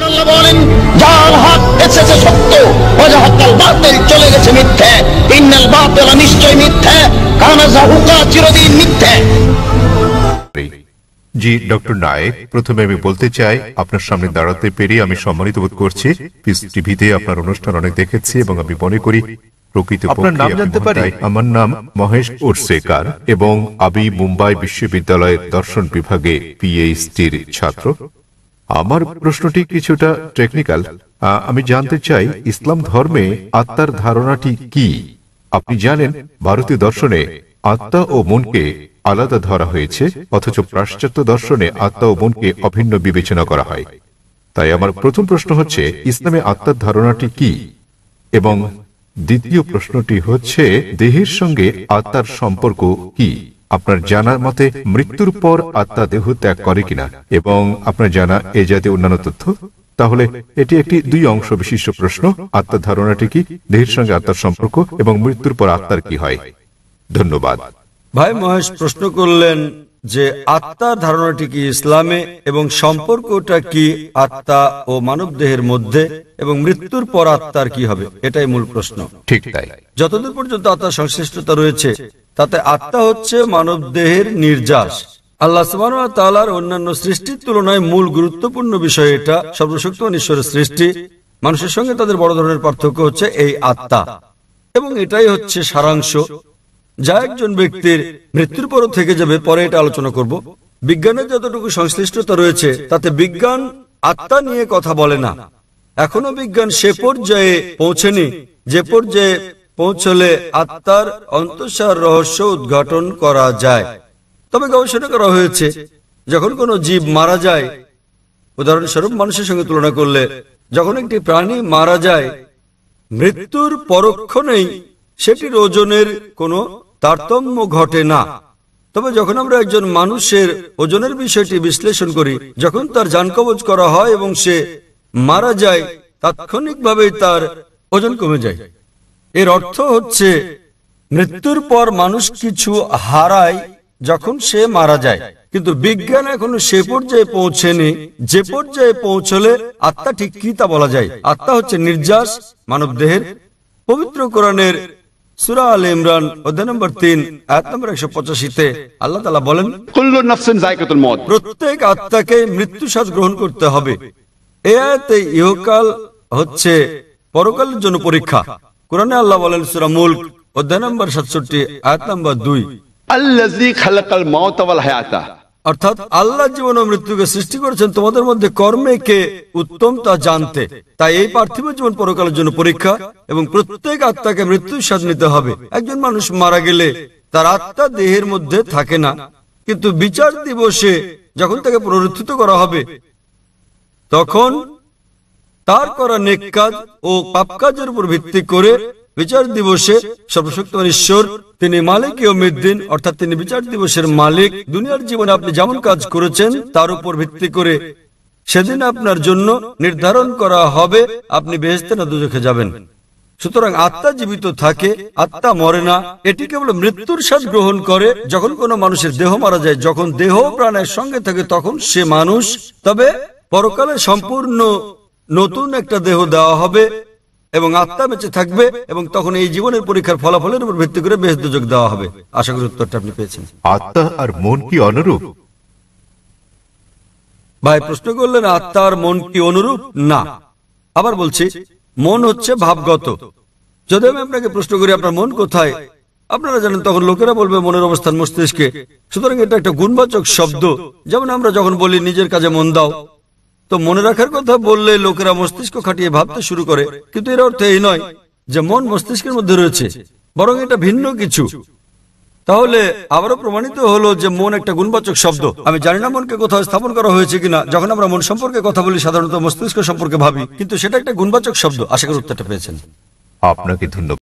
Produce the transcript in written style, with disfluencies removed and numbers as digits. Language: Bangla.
আল্লাহ বলেন, যার হক এসেছে সত্য, ওয়াজাহাকাল বাতিল চলে গেছে মিথ্যে। ইন্নাল বাতিলা নিশ্চয় মিথ্যে, কানা যাহুকা চিরদিন মিথ্যে। জি ডক্টর নায়েক, প্রথমে আমি বলতে চাই আপনার সামনে দাঁড়াতে পেরে আমি সম্মানিত বোধ করছি। পিস টিভিতে আপনার অনুষ্ঠান অনেক দেখেছি এবং আমি মনে করি আপনার নাম জানতে পারি? আমার নাম মহেশ উর্সেকার এবং আমি মুম্বাই বিশ্ববিদ্যালয়ের দর্শন বিভাগে পিএইচডির ছাত্র। আমার প্রশ্নটি কিছুটা টেকনিক্যাল। আমি জানতে চাই ইসলাম ধর্মে আত্মার ধারণাটি কি? আপনি জানেন ভারতীয় দর্শনে আত্মা ও মনকে আলাদা ধরা হয়েছে, অথচ পাশ্চাত্য দর্শনে আত্মা ও মনকে অভিন্ন বিবেচনা করা হয়। তাই আমার প্রথম প্রশ্ন হচ্ছে, ইসলামে আত্মার ধারণাটি কি? এবং দ্বিতীয় প্রশ্নটি হচ্ছে, দেহের সঙ্গে আত্মার সম্পর্ক কি? আপনার জানার মতে মৃত্যুর পর আত্মা দেহ ত্যাগ করে কিনা, এবং আপনার জানা এ জাতীয় অন্যান্য তথ্য। তাহলে এটি একটি দুই অংশ বিশিষ্ট প্রশ্ন। আত্মার ধারণাটি কি, দেহের সঙ্গে আত্মার সম্পর্ক, এবং মৃত্যুর পর আত্মার কি হয়? ধন্যবাদ। ভাই মহেশ প্রশ্ন করলেন যে আত্মার ধারণাটি কি ইসলামে, এবং সম্পর্কটা কি আত্মা ও মানব দেহের মধ্যে, এবং মৃত্যুর পর আত্মার কি হবে, এটাই মূল প্রশ্ন। ঠিক তাই। যতদূর পর্যন্ত আত্মার সংশ্লিষ্টতা রয়েছে, তাতে আত্মা হচ্ছে মানব দেহের নির্যাস। আল্লাহ সুবহানাহু ওয়া তাআলার অন্যান্য সৃষ্টির তুলনায় মূল গুরুত্বপূর্ণ বিষয় এটা। সর্বশক্তিমান ঈশ্বরের সৃষ্টি, মানুষের সঙ্গে তাদের বড় ধরনের পার্থক্য হচ্ছে এই আত্মা, এবং এটাই হচ্ছে সারাংশ যা একজন ব্যক্তির মৃত্যুর পরও থেকে যাবে। পরে এটা আলোচনা করব। বিজ্ঞানের যতটুকু সংশ্লিষ্টতা রয়েছে তাতে বিজ্ঞান আত্মা নিয়ে কথা বলে না। এখনো বিজ্ঞান সে পর্যায়ে পৌঁছেনি যে পর্যায়ে পৌঁছলে আত্মার অন্তঃসার রহস্য উদ্ঘাটন করা যায়। তবে গবেষণা করা হয়েছে, যখন কোনো জীব মারা যায়, উদাহরণস্বরূপ মানুষের সঙ্গে তুলনা করলে, যখন একটি প্রাণী মারা যায়, মৃত্যুর পরক্ষণেই সেটির ওজনের কোনো তারতম্য ঘটে না। তবে যখন আমরা একজন মানুষের ওজনের বিষয়টি বিশ্লেষণ করি, যখন তার জান কবজ করা হয় এবং সে মারা যায়, তাৎক্ষণিকভাবেই তার ওজন কমে যায়। এর অর্থ হচ্ছে মৃত্যুর পর মানুষ কিছু হারায় যখন সে মারা যায়, কিন্তু বিজ্ঞান এখনো সে পর্যায়ে পৌঁছেনি যে পর্যায়ে পৌঁছলে আত্মা ঠিক কি তা বলা যায়। আত্মা হচ্ছে নির্যাস মানব দেহের। পবিত্র কোরআনের সূরা আলে ইমরান অধ্যায় নম্বর 3 আয়াত নম্বর 185-তে আল্লাহ তাআলা বলেন, কুল্লু নাফসিন যায়কাতুল মউত, প্রত্যেক আত্মাকে মৃত্যু স্বাদ গ্রহণ করতে হবে। এই আয়াতে ইহকাল হচ্ছে পরকালের জন্য পরীক্ষা। কোরআনে আল্লাহ বলেন সূরা মুলক অধ্যায় নম্বর 67 আয়াত নম্বর 2, আল্লাযী খালাকাল মাউতা ওয়াল হায়াতা, অর্থাৎ আল্লাহ জীবন ও মৃত্যুকে সৃষ্টি করেছেন তোমাদের মধ্যে কর্মে কে উত্তম তা জানতে। তাই এই পার্থিব জীবন পরকালের জন্য পরীক্ষা, এবং প্রত্যেক আত্মাকে মৃত্যুর স্বাদ নিতে হবে। একজন মানুষ মারা গেলে তার আত্মা দেহের মধ্যে থাকে না, কিন্তু বিচার দিবসে যখন তাকে পুনরুত্থিত করা হবে, তখন তার করা নেক কাজ ও পাপ কাজের উপর ভিত্তি করে বিচার দিবসে সর্বশক্তিমান ঈশ্বর, তিনি মালিক ইয়াউমিদ্দিন, অর্থাৎ তিনি বিচার দিবসের মালিক। দুনিয়ার জীবনে আপনি যেমন কাজ করেছেন তার উপর ভিত্তি করে সেদিন আপনার জন্য নির্ধারণ করা হবে আপনি বেহেশতে না দোজখে যাবেন। সুতরাং আত্মা জীবিত থাকে, আত্মা মরে না। এটি কেবল মৃত্যুর স্বাদ গ্রহণ করে যখন কোনো মানুষের দেহ মারা যায়। যখন দেহ প্রাণের সঙ্গে থাকে তখন সে মানুষ। তবে পরকালে সম্পূর্ণ নতুন একটা দেহ দেওয়া হবে এবং আত্মা বেঁচে থাকবে, এবং তখন এই জীবনের পরীক্ষার ফলাফলের উপর ভিত্তি করে বেহেশত দোজখ দেওয়া হবে। আশা করি উত্তরটা আপনি পেয়েছেন। আত্মা আর মন কি অনুরূপ? ভাই প্রশ্ন করলেন আত্মা আর মন কি অনুরূপ? না। আবার বলছি, মন হচ্ছে ভাবগত। যদি আমি আপনাকে প্রশ্ন করি আপনার মন কোথায়, আপনারা জানেন, তখন লোকেরা বলবে মনের অবস্থান মস্তিষ্কে। সুতরাং এটা একটা গুণবাচক শব্দ। যেমন আমরা যখন বলি নিজের কাজে মন দাও, তো মনে রাখার কথা বললে লোকেরা মস্তিষ্ক খাটিয়ে ভাবতে শুরু করে, কিন্তু এর অর্থ এই নয় যে মন মস্তিষ্কের মধ্যে রয়েছে, বরং এটা ভিন্ন কিছু। তাহলে আবারও প্রমাণিত হলো যে মন একটা গুণবাচক শব্দ। আমি জানি না মনকে কোথাও স্থাপন করা হয়েছে কিনা। যখন আমরা মন সম্পর্কে কথা বলি সাধারণত মস্তিষ্ক সম্পর্কে ভাবি, কিন্তু সেটা একটা গুণবাচক শব্দ। আশা করি উত্তরটা পেয়েছেন। আপনাকে ধন্যবাদ।